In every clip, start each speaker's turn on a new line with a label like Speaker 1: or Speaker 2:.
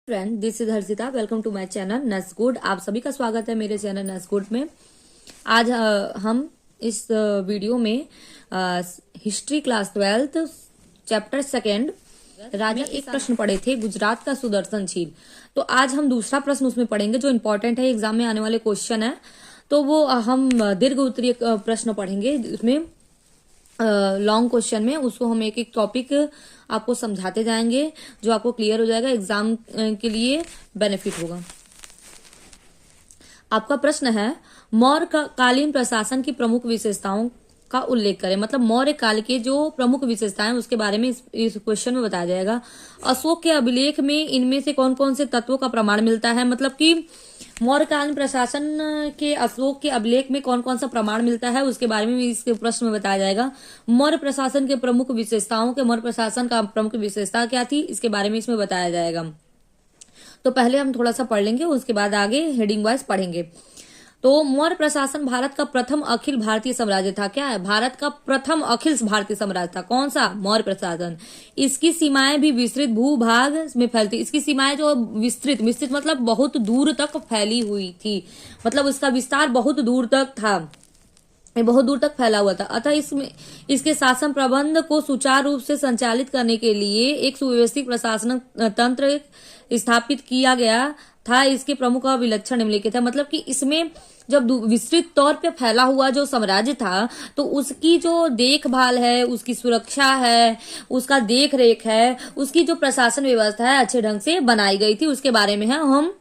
Speaker 1: Friend, this is Harshita. Welcome to my channel नस गुड। आप सभी का स्वागत है मेरे चैनल नस गुड में। आज हम इस वीडियो में हिस्ट्री क्लास 12 चैप्टर सेकेंड राजा एक प्रश्न पढ़े थे, गुजरात का सुदर्शन झील। तो आज हम दूसरा प्रश्न उसमें पढ़ेंगे जो इम्पोर्टेंट है, एग्जाम में आने वाले क्वेश्चन है। तो वो हम दीर्घ उत्तरीय प्रश्न पढ़ेंगे, उसमें लॉन्ग क्वेश्चन में उसको हम एक एक टॉपिक आपको समझाते जाएंगे, जो आपको क्लियर हो जाएगा, एग्जाम के लिए बेनिफिट होगा। आपका प्रश्न है, मौर्य कालीन प्रशासन की प्रमुख विशेषताओं का उल्लेख करें। मतलब मौर्य काल के जो प्रमुख विशेषताएं उसके बारे में इस क्वेश्चन में बताया जाएगा। अशोक के अभिलेख में इनमें से कौन कौन से तत्वों का प्रमाण मिलता है। मतलब कि मौर्य कालीन प्रशासन के अशोक के अभिलेख में कौन कौन सा प्रमाण मिलता है, उसके बारे में भी इस प्रश्न में बताया जाएगा। मौर्य प्रशासन के प्रमुख विशेषताओं के मौर्य प्रशासन का प्रमुख विशेषता क्या थी, इसके बारे में इसमें बताया जाएगा। तो पहले हम थोड़ा सा पढ़ लेंगे, उसके बाद आगे हेडिंग वाइज पढ़ेंगे। तो मौर्य प्रशासन भारत का प्रथम अखिल भारतीय साम्राज्य था। क्या है? भारत का प्रथम अखिल भारतीय साम्राज्य था। कौन सा? मौर्य प्रशासन। इसकी सीमाएं भी विस्तृत भूभाग में फैलती। इसकी सीमाएं जो विस्तृत मतलब बहुत दूर तक फैली हुई थी। मतलब उसका विस्तार बहुत दूर तक था, बहुत दूर तक फैला हुआ था। अतः इसमें इसके शासन प्रबंध को सुचारू रूप से संचालित करने के लिए एक सुव्यवस्थित प्रशासन तंत्र स्थापित किया गया था। इसके प्रमुख और विलक्षण निम्नलिखित है। मतलब कि इसमें जब विस्तृत तौर पे फैला हुआ जो साम्राज्य था, तो उसकी जो देखभाल है, उसकी सुरक्षा है, उसका देख रेख है, उसकी जो प्रशासन व्यवस्था है अच्छे ढंग से बनाई गई थी, उसके बारे में है हम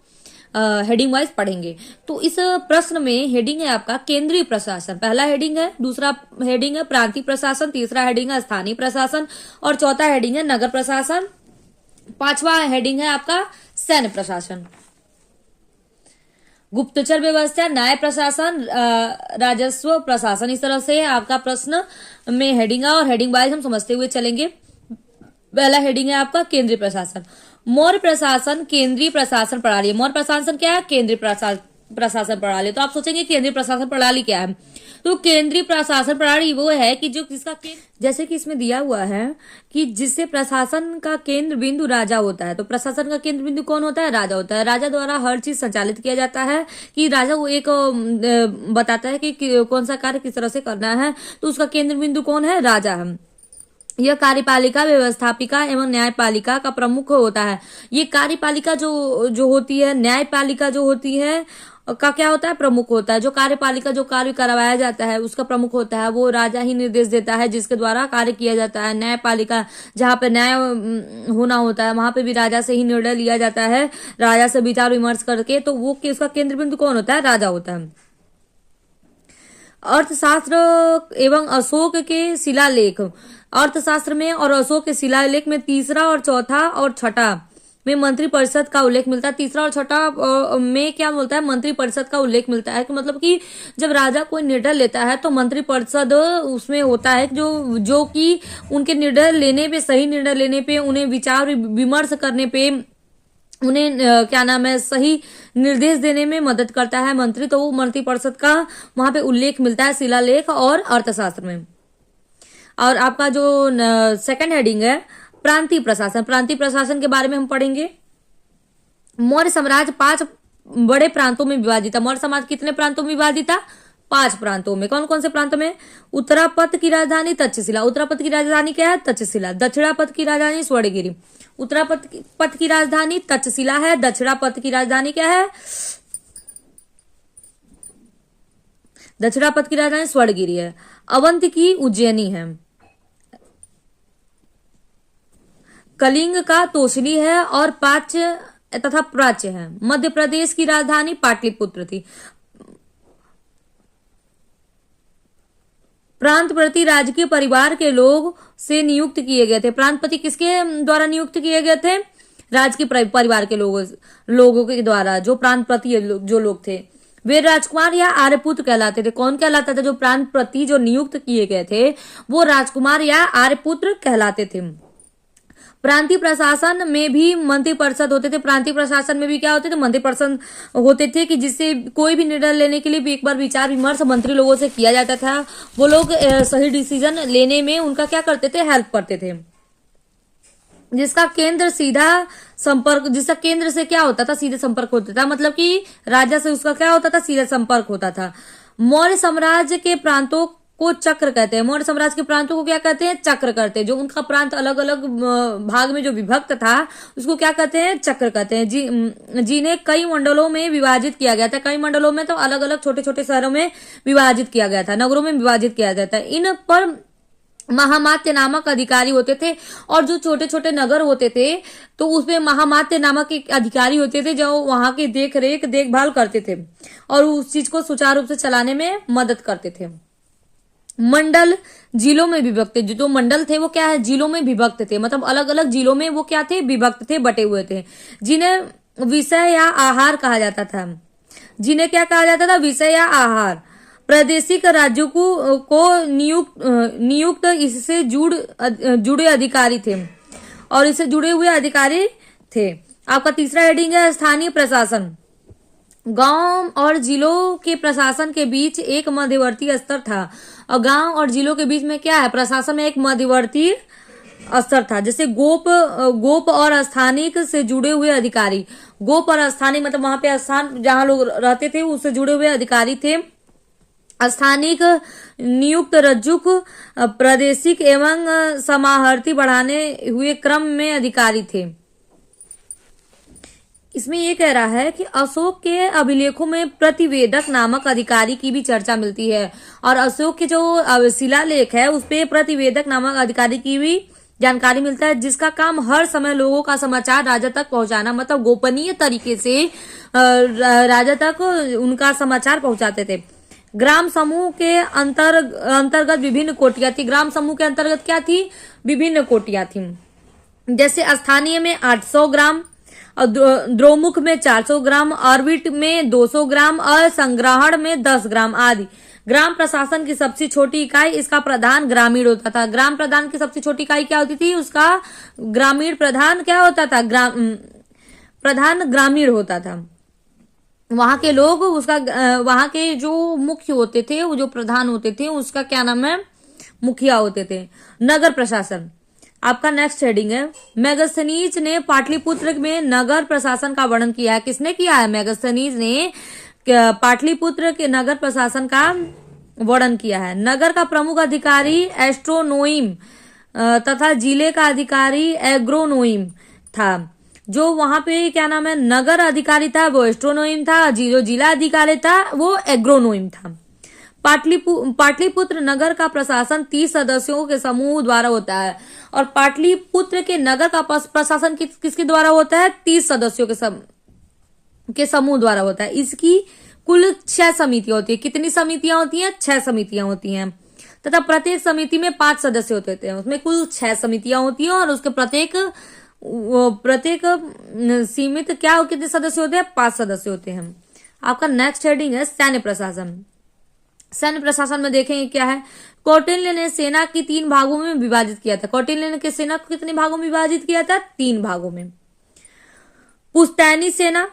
Speaker 1: हेडिंग वाइज पढ़ेंगे। तो इस प्रश्न में हेडिंग है आपका केंद्रीय प्रशासन, पहला हेडिंग है। दूसरा हेडिंग है प्रांतीय प्रशासन। तीसरा हेडिंग है स्थानीय प्रशासन। और चौथा हेडिंग है नगर प्रशासन। पांचवा हेडिंग है आपका सैन्य प्रशासन। गुप्तचर व्यवस्था, न्याय प्रशासन, राजस्व प्रशासन। इस तरह से आपका प्रश्न में हेडिंग है और हेडिंग वाइज हम समझते हुए चलेंगे। पहला हेडिंग है आपका केंद्रीय प्रशासन। मौर्य प्रशासन केंद्रीय प्रशासन प्रणाली। मौर्य प्रशासन क्या है? केंद्रीय प्रशासन प्रणाली। तो आप सोचेंगे केंद्रीय प्रशासन प्रणाली क्या है? तो केंद्रीय प्रशासन प्रणाली वो है कि जो जिसका जैसे कि इसमें दिया हुआ है कि जिससे प्रशासन का केंद्र बिंदु राजा होता है। तो प्रशासन का केंद्र बिंदु कौन होता है? राजा होता है। राजा द्वारा हर चीज संचालित किया जाता है, कि राजा वो एक बताता है कि कौन सा कार्य किस तरह से करना है। तो उसका केंद्र बिंदु कौन है? राजा है। यह कार्यपालिका, व्यवस्थापिका एवं न्यायपालिका का प्रमुख होता है। ये कार्यपालिका जो होती है, न्यायपालिका जो होती है का क्या होता है? प्रमुख होता है। जो कार्यपालिका जो कार्य करवाया जाता है उसका प्रमुख होता है, वो राजा ही निर्देश देता है जिसके द्वारा कार्य किया जाता है। न्यायपालिका जहाँ पे न्याय होना होता है वहां पे भी राजा से ही निर्णय लिया जाता है, राजा से विचार विमर्श करके। तो वो उसका केंद्र बिंदु कौन होता है? राजा होता है। अर्थशास्त्र एवं अशोक के शिलालेख। अर्थशास्त्र में और अशोक के शिलालेख में तीसरा और चौथा और छठा में मंत्रिपरिषद का उल्लेख मिलता है। तीसरा और छठा में क्या मिलता है? मंत्रिपरिषद का उल्लेख मिलता है। कि मतलब कि जब राजा कोई निर्णय लेता है तो मंत्रिपरिषद उसमें होता है, जो कि उनके निर्णय लेने पे, सही निर्णय लेने पे, उन्हें विचार विमर्श करने पे, उन्हें क्या नाम है, सही निर्देश देने में मदद करता है मंत्री। तो वो मंत्रिपरिषद का वहां पे उल्लेख मिलता है शिलालेख और अर्थशास्त्र में। और आपका जो सेकंड हेडिंग है प्रांतीय प्रशासन। प्रांतीय प्रशासन के बारे में हम पढ़ेंगे। मौर्य साम्राज्य 5 बड़े प्रांतों में विभाजित था। मौर्य समाज कितने प्रांतों में विभाजित था? 5 प्रांतों में। कौन कौन से प्रांतों में? उत्तरापथ की राजधानी तक्षशिला। उत्तरापथ की राजधानी क्या है? तक्षशिला। दक्षिणापथ की राजधानी स्वर्णगिरी। उत्तरापथ की राजधानी तक्षशिला है। दक्षिणापथ की राजधानी क्या है? दक्षिणापथ की राजधानी स्वर्णगिरी है। अवंती की उज्जैनी है। कलिंग का तोषणी है और पाच्य तथा प्राच्य है। मध्य प्रदेश की राजधानी पाटलिपुत्र थी। प्रांतपति राजकीय परिवार के लोग से नियुक्त किए गए थे। प्रांतपति किसके द्वारा नियुक्त किए गए थे? राजकीय परिवार के लोगों के द्वारा। जो प्रांतपति जो लोग थे वे राजकुमार या आर्यपुत्र कहलाते थे। कौन कहलाता था? जो प्रांतपति जो नियुक्त किए गए थे वो राजकुमार या आर्यपुत्र कहलाते थे। प्रांतीय प्रशासन में भी मंत्रिपरिषद होते थे। प्रांतीय प्रशासन में भी क्या होते थे? मंत्रिपरिषद होते थे, कि जिससे कोई भी निर्णय लेने के लिए भी एक बार विचार विमर्श मंत्री लोगों से किया जाता था। वो लोग सही डिसीजन लेने में उनका क्या करते थे? हेल्प करते थे। जिसका केंद्र से क्या होता था, सीधे संपर्क होता था, मतलब कि राजा से उसका क्या होता था, सीधे संपर्क होता था। मौर्य साम्राज्य के प्रांतों को चक्र कहते हैं। मौर्य साम्राज्य के प्रांतों को क्या कहते हैं, चक्र कहते हैं। जो उनका प्रांत अलग अलग भाग में जो विभक्त था उसको क्या कहते हैं, चक्र कहते हैं। जिन्हें कई मंडलों में विभाजित किया गया था। कई मंडलों में तो अलग अलग छोटे छोटे शहरों में विभाजित किया गया था, नगरों में विभाजित किया गया था। इन पर महामात्य नामक अधिकारी होते थे, और जो छोटे छोटे नगर होते थे तो उसमें महामात्य नामक एक अधिकारी होते थे जो वहां की देखभाल करते थे और उस चीज को सुचारू रूप से चलाने में मदद करते थे। मंडल जिलों में विभक्त थे। जो मंडल थे वो क्या है, जिलों में विभक्त थे, मतलब अलग अलग जिलों में वो क्या थे, विभक्त थे, बटे हुए थे, जिन्हें विषय या आहार कहा जाता था। जिन्हें क्या कहा जाता था, विषय या आहार। प्रादेशिक राज्यों को नियुक्त इससे जुड़े अधिकारी थे, और इससे जुड़े हुए अधिकारी थे। आपका तीसरा हेडिंग है स्थानीय प्रशासन। गांव और जिलों के प्रशासन के बीच एक मध्यवर्ती स्तर था, और गांव और जिलों के बीच में क्या है, प्रशासन में एक मध्यवर्ती स्तर था। जैसे गोप और स्थानिक से जुड़े हुए अधिकारी। गोप और स्थानिक मतलब वहां पे स्थान जहां लोग रहते थे उससे जुड़े हुए अधिकारी थे। स्थानिक नियुक्त रज्जुक प्रादेशिक एवं समाहर्ती बढ़ाने हुए क्रम में अधिकारी थे। इसमें ये कह रहा है कि अशोक के अभिलेखों में प्रतिवेदक नामक अधिकारी की भी चर्चा मिलती है, और अशोक के जो शिलालेख है उस पे प्रतिवेदक नामक अधिकारी की भी जानकारी मिलता है, जिसका काम हर समय लोगों का समाचार राजा तक पहुंचाना, मतलब गोपनीय तरीके से राजा तक उनका समाचार पहुंचाते थे। ग्राम समूह के अंतर्गत विभिन्न कोटियां थी। ग्राम समूह के अंतर्गत क्या थी, विभिन्न कोटियां थी। जैसे स्थानीय में 800 ग्राम, और द्रोमुख में 400 ग्राम, ऑर्बिट में 200 ग्राम, और संग्रहण में 10 ग्राम आदि। ग्राम प्रशासन की सबसे छोटी इकाई, इसका प्रधान ग्रामीण होता था। ग्राम प्रधान की सबसे छोटी इकाई क्या होती थी, उसका ग्रामीण प्रधान क्या होता था, प्रधान ग्रामीण होता था। वहां के लोग उसका वहां के जो मुख्य होते थे, वो जो प्रधान होते थे उसका क्या नाम है, मुखिया होते थे। नगर प्रशासन आपका नेक्स्ट हेडिंग है। मेगस्थनीज ने पाटलिपुत्र में नगर प्रशासन का वर्णन किया है। किसने किया है, मेगस्थनीज ने पाटलिपुत्र के नगर प्रशासन का वर्णन किया है। नगर का प्रमुख अधिकारी एस्ट्रोनोइम तथा जिले का अधिकारी एग्रोनोइम था। जो वहां पे क्या नाम है, नगर अधिकारी था वो एस्ट्रोनोइम था, जो जिला अधिकारी था वो एग्रोनोइम था। पाटलिपुत्र नगर का प्रशासन 30 सदस्यों के समूह द्वारा होता है, और पाटलिपुत्र के नगर का प्रशासन किसके द्वारा होता है, 30 सदस्यों के समूह द्वारा होता है। इसकी कुल 6 समितियां होती है। कितनी समितियां होती हैं, 6 समितियां होती हैं, तथा प्रत्येक समिति में 5 सदस्य होते थे। उसमें कुल 6 समितियां होती हैं, और उसके प्रत्येक सीमित क्या कितने सदस्य होते हैं, 5 सदस्य होते हैं। आपका नेक्स्ट हेडिंग है सैन्य प्रशासन। सैन्य प्रशासन में देखेंगे क्या है। कौटिल्य ने सेना की 3 भागों में विभाजित किया था। कौटिल्य ने सेना को कितने भागों में विभाजित किया था, 3 भागों में। पुश्तैनी सेना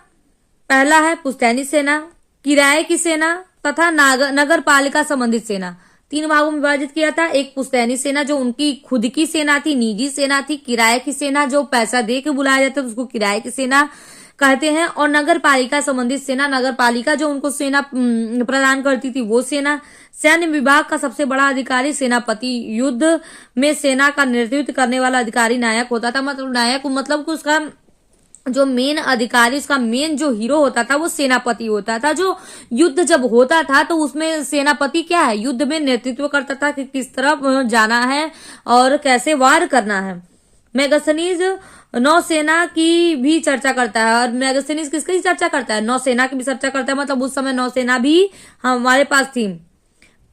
Speaker 1: पहला है, पुश्तैनी सेना, किराए की सेना तथा नगर पालिका संबंधित सेना। 3 भागों में विभाजित किया था। एक पुश्तैनी सेना जो उनकी खुद की सेना थी, निजी सेना थी। किराए की सेना जो पैसा दे के बुलाया जाता है उसको किराए की सेना कहते हैं। और नगर पालिका संबंधित सेना, नगर पालिका जो उनको सेना प्रदान करती थी वो सेना। सैन्य विभाग का सबसे बड़ा अधिकारी सेनापति। युद्ध में सेना का नेतृत्व करने वाला अधिकारी नायक होता था। मतलब नायक मतलब कि उसका जो मेन अधिकारी, उसका मेन जो हीरो होता था वो सेनापति होता था। जो युद्ध जब होता था तो उसमें सेनापति क्या है, युद्ध में नेतृत्व करता था कि किस तरफ जाना है और कैसे वार करना है। मेगस्थनीज नौसेना की भी चर्चा करता है। और मेगस्थनीज किसकी चर्चा करता है, नौसेना की भी चर्चा करता है। मतलब उस समय नौसेना भी हमारे पास थी।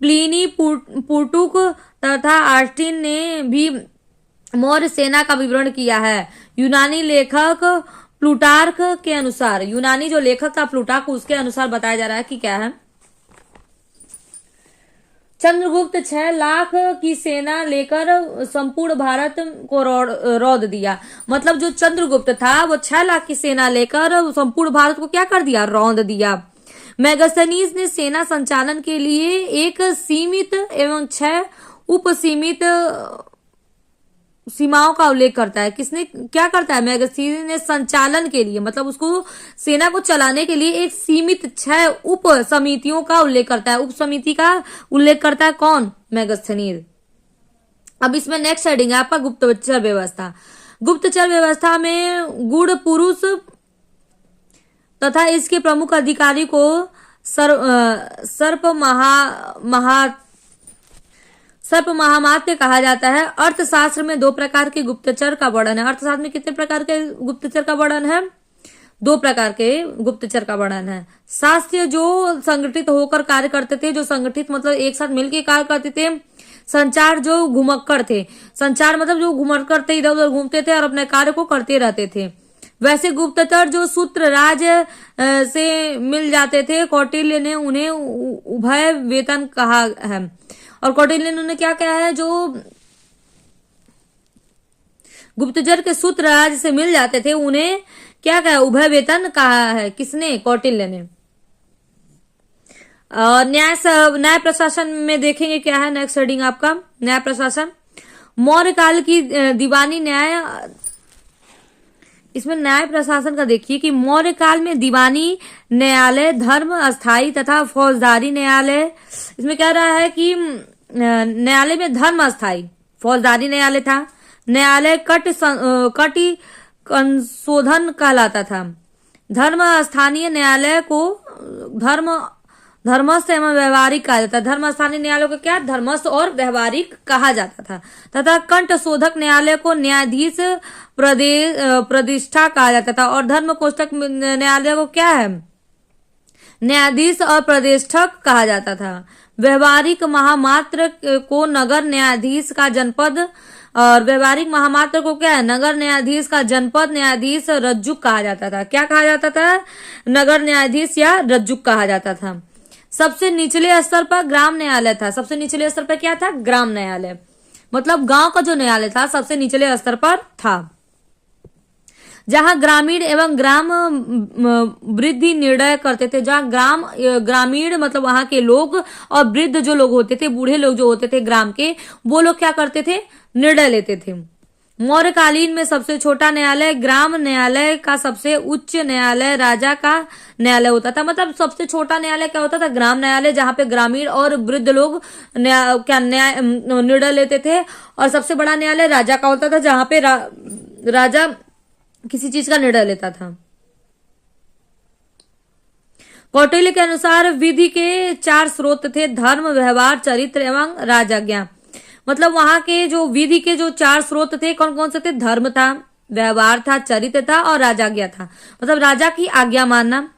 Speaker 1: प्लिनी पुर्तुक तथा ऑस्टिन ने भी मौर्य सेना का विवरण किया है। यूनानी लेखक प्लूटार्क के अनुसार, यूनानी जो लेखक था प्लूटार्क, उसके अनुसार बताया जा रहा है कि क्या है, चंद्रगुप्त 6 लाख की सेना लेकर संपूर्ण भारत को रौंद दिया। मतलब जो चंद्रगुप्त था वो 6 लाख की सेना लेकर संपूर्ण भारत को क्या कर दिया, रौंद दिया। मेगस्थनीज ने सेना संचालन के लिए एक सीमित एवं 6 उपसीमित सीमाओं का उल्लेख करता है। किसने क्या करता है? मेगस्थनीज ने संचालन के लिए, मतलब उसको सेना को चलाने के लिए एक सीमित 6 उप समितियों का उल्लेख करता है। उप समिति का उल्लेख करता है कौन? मेगस्थनीज। अब इसमें नेक्स्ट हेडिंग है आपका गुप्तचर व्यवस्था। गुप्तचर व्यवस्था में गुड़ पुरुष तथा इसके प्रमुख अधिकारी को सर्प महामात्य कहा जाता है। अर्थशास्त्र में 2 प्रकार के गुप्तचर का वर्णन है। अर्थशास्त्र में कितने प्रकार के गुप्तचर का वर्णन है? 2 प्रकार के गुप्तचर का वर्णन है। शास्त्रीय जो संगठित होकर कार्य करते थे, जो संगठित मतलब एक साथ मिलकर कार्य करते थे। संचार जो घुमक्कड़ थे, संचार मतलब जो घुमक्कड़ थे, इधर उधर घूमते थे और अपने कार्य को करते रहते थे। वैसे गुप्तचर जो सूत्र राज से मिल जाते थे, कौटिल्य ने उन्हें उभय वेतन कहा है। और कौटिल्य ने उन्हें क्या कहा है? जो गुप्तचर के सूत्र राज से मिल जाते थे उन्हें क्या कहा? उभय वेतन कहा है। किसने? कौटिल्य ने। न्याय प्रशासन में देखेंगे क्या है नेक्स्ट हेडिंग आपका, न्याय प्रशासन। मौर्य काल की दीवानी न्याय, इसमें न्याय प्रशासन का देखिए कि मौर्य काल में दीवानी न्यायालय, धर्म अस्थायी तथा फौजदारी न्यायालय। इसमें कह रहा है कि न्यायालय में धर्म अस्थायी, फौजदारी न्यायालय था। न्यायालय कटी संशोधन कहलाता था। धर्म स्थानीय न्यायालय को धर्मस्थ एवं व्यवहारिक कहा जाता है। धर्म स्थानीय न्यायालय को क्या? धर्मस्थ और व्यवहारिक कहा जाता था। तथा कंठ शोधक न्यायालय को न्यायाधीश प्रतिष्ठा कहा जाता था। और धर्म कोष्ठक न्यायालय को क्या है? न्यायाधीश और प्रतिष्ठक कहा जाता था। व्यवहारिक महामात्र को नगर न्यायाधीश का जनपद, और व्यवहारिक महामात्र को क्या है? नगर न्यायाधीश का जनपद न्यायाधीश रज्जुक कहा जाता था। क्या कहा जाता था? नगर न्यायाधीश या रज्जुक कहा जाता था। सबसे निचले स्तर पर ग्राम न्यायालय था। सबसे निचले स्तर पर क्या था? ग्राम न्यायालय, मतलब गांव का जो न्यायालय था सबसे निचले स्तर पर था, जहां ग्रामीण एवं ग्राम वृद्धि निर्णय करते थे। जहां ग्रामीण मतलब वहां के लोग और वृद्ध जो लोग होते थे, बूढ़े लोग जो होते थे ग्राम के, वो लोग क्या करते थे? निर्णय लेते थे। मौर्यकालीन में सबसे छोटा न्यायालय ग्राम न्यायालय का सबसे उच्च न्यायालय राजा का न्यायालय होता था। मतलब सबसे छोटा न्यायालय क्या होता था? ग्राम न्यायालय, जहां पे ग्रामीण और वृद्ध लोग निर्णय लेते थे। और सबसे बड़ा न्यायालय राजा का होता था, जहां पे राजा किसी चीज का निर्णय लेता था। कौटिल्य के अनुसार विधि के 4 स्रोत थे: धर्म, व्यवहार, चरित्र एवं राजाज्ञा। मतलब वहां के जो विधि के जो 4 स्रोत थे कौन कौन से थे? धर्म था, व्यवहार था, चरित्र था और राजाज्ञा था। मतलब राजा की आज्ञा मानना,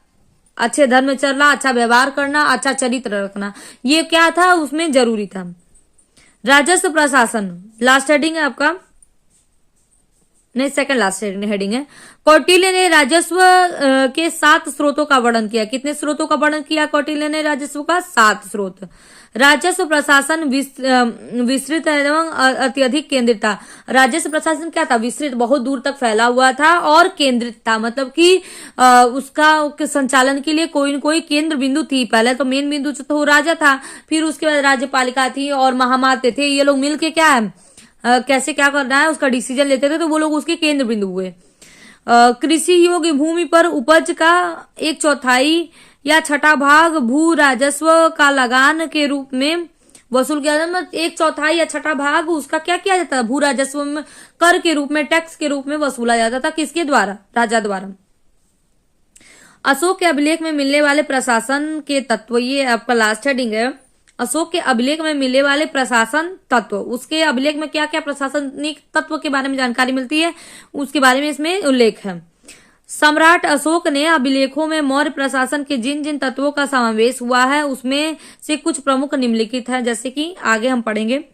Speaker 1: अच्छे धर्म में चलना, अच्छा व्यवहार करना, अच्छा चरित्र रखना, ये क्या था? उसमें जरूरी था। राजस्व प्रशासन लास्ट हेडिंग है आपका, नहीं सेकंड लास्ट हेडिंग है। कौटिल्य ने राजस्व के 7 स्रोतों का वर्णन किया। कितने स्रोतों का वर्णन किया कौटिल्य ने? राजस्व का 7 स्रोत। राजस्व प्रशासन विस्तृत एवं अत्यधिक केंद्रित था। राजस्व प्रशासन क्या था? विस्तृत, बहुत दूर तक फैला हुआ था और केंद्रित था। मतलब कि उसका संचालन के लिए कोई न कोई केंद्र बिंदु थी। पहले तो मेन बिंदु तो राजा था, फिर उसके बाद राज्यपालिका थी और महामात्य थे। ये लोग मिलके क्या है कैसे क्या करना है उसका डिसीजन लेते थे, तो वो लोग उसके केंद्र बिंदु हुए। कृषि योग्य भूमि पर उपज का 1/4 या 6ठा भाग भू राजस्व का लगान के रूप में वसूल किया जाता। 1/4 या 6ठा भाग उसका क्या किया जाता था? भू राजस्व में कर के रूप में, टैक्स के रूप में वसूला जाता था। किसके द्वारा? राजा द्वारा। अशोक के अभिलेख में मिलने वाले प्रशासन के तत्व, ये आपका लास्ट हेडिंग है। अशोक के अभिलेख में मिलने वाले प्रशासन तत्व, उसके अभिलेख में क्या क्या प्रशासनिक तत्व के बारे में जानकारी मिलती है, उसके बारे में इसमें उल्लेख है। सम्राट अशोक ने अभिलेखों में मौर्य प्रशासन के जिन जिन तत्वों का समावेश हुआ है उसमें से कुछ प्रमुख निम्नलिखित है, जैसे कि आगे हम पढ़ेंगे।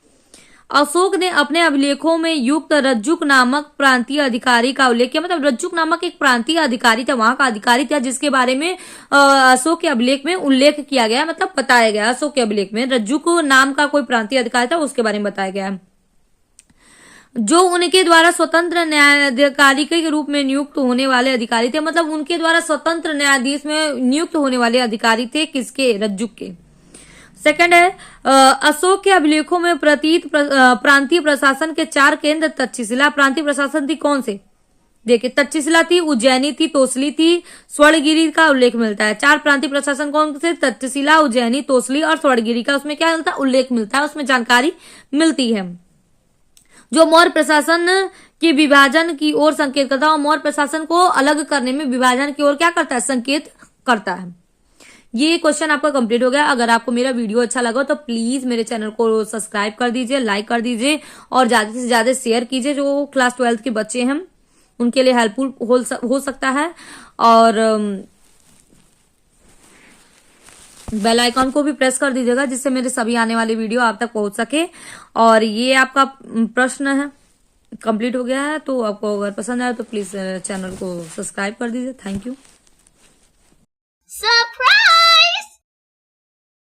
Speaker 1: अशोक ने अपने अभिलेखों में युक्त रज्जुक नामक प्रांतीय अधिकारी का उल्लेख किया। मतलब रज्जुक नामक एक प्रांतीय अधिकारी था, वहां का अधिकारी था, जिसके बारे में अशोक के अभिलेख में उल्लेख किया गया, मतलब बताया गया। अशोक के अभिलेख में रज्जुक नाम का कोई प्रांतीय अधिकारी था, उसके बारे में बताया गया, जो उनके द्वारा स्वतंत्र न्यायाधिकारी के रूप में नियुक्त होने वाले अधिकारी थे। मतलब उनके द्वारा स्वतंत्र न्यायाधीश में नियुक्त होने वाले अधिकारी थे, किसके? रज्जुक के। सेकंड है अशोक के अभिलेखों में प्रतीत प्रांतीय प्रशासन के 4 केंद्र तक्षशिला प्रांतीय प्रशासन थी कौन से? देखिए तक्षशिला थी, उज्जैनी थी, तोसली थी, स्वर्णगिरी का उल्लेख मिलता है। 4 प्रांतीय प्रशासन कौन से? तक्षशिला, उज्जैनी, तोसली और स्वर्णगिरी का उसमें क्या मिलता है? उल्लेख मिलता है, उसमें जानकारी मिलती है, जो मौर्य प्रशासन की विभाजन की ओर संकेत करता है और मौर्य प्रशासन को अलग करने में विभाजन की ओर क्या करता है? संकेत करता है। ये क्वेश्चन आपका कंप्लीट हो गया। अगर आपको मेरा वीडियो अच्छा लगा तो प्लीज मेरे चैनल को सब्सक्राइब कर दीजिए, लाइक कर दीजिए और ज्यादा से ज्यादा शेयर कीजिए। जो क्लास 12 के बच्चे हैं उनके लिए हेल्पफुल हो सकता है। और बेल आइकॉन को भी प्रेस कर दीजिएगा जिससे मेरे सभी आने वाले वीडियो आप तक पहुंच सके। और ये आपका प्रश्न है कंप्लीट हो गया है, तो आपको अगर पसंद आए तो प्लीज चैनल को सब्सक्राइब कर दीजिए। Thank you.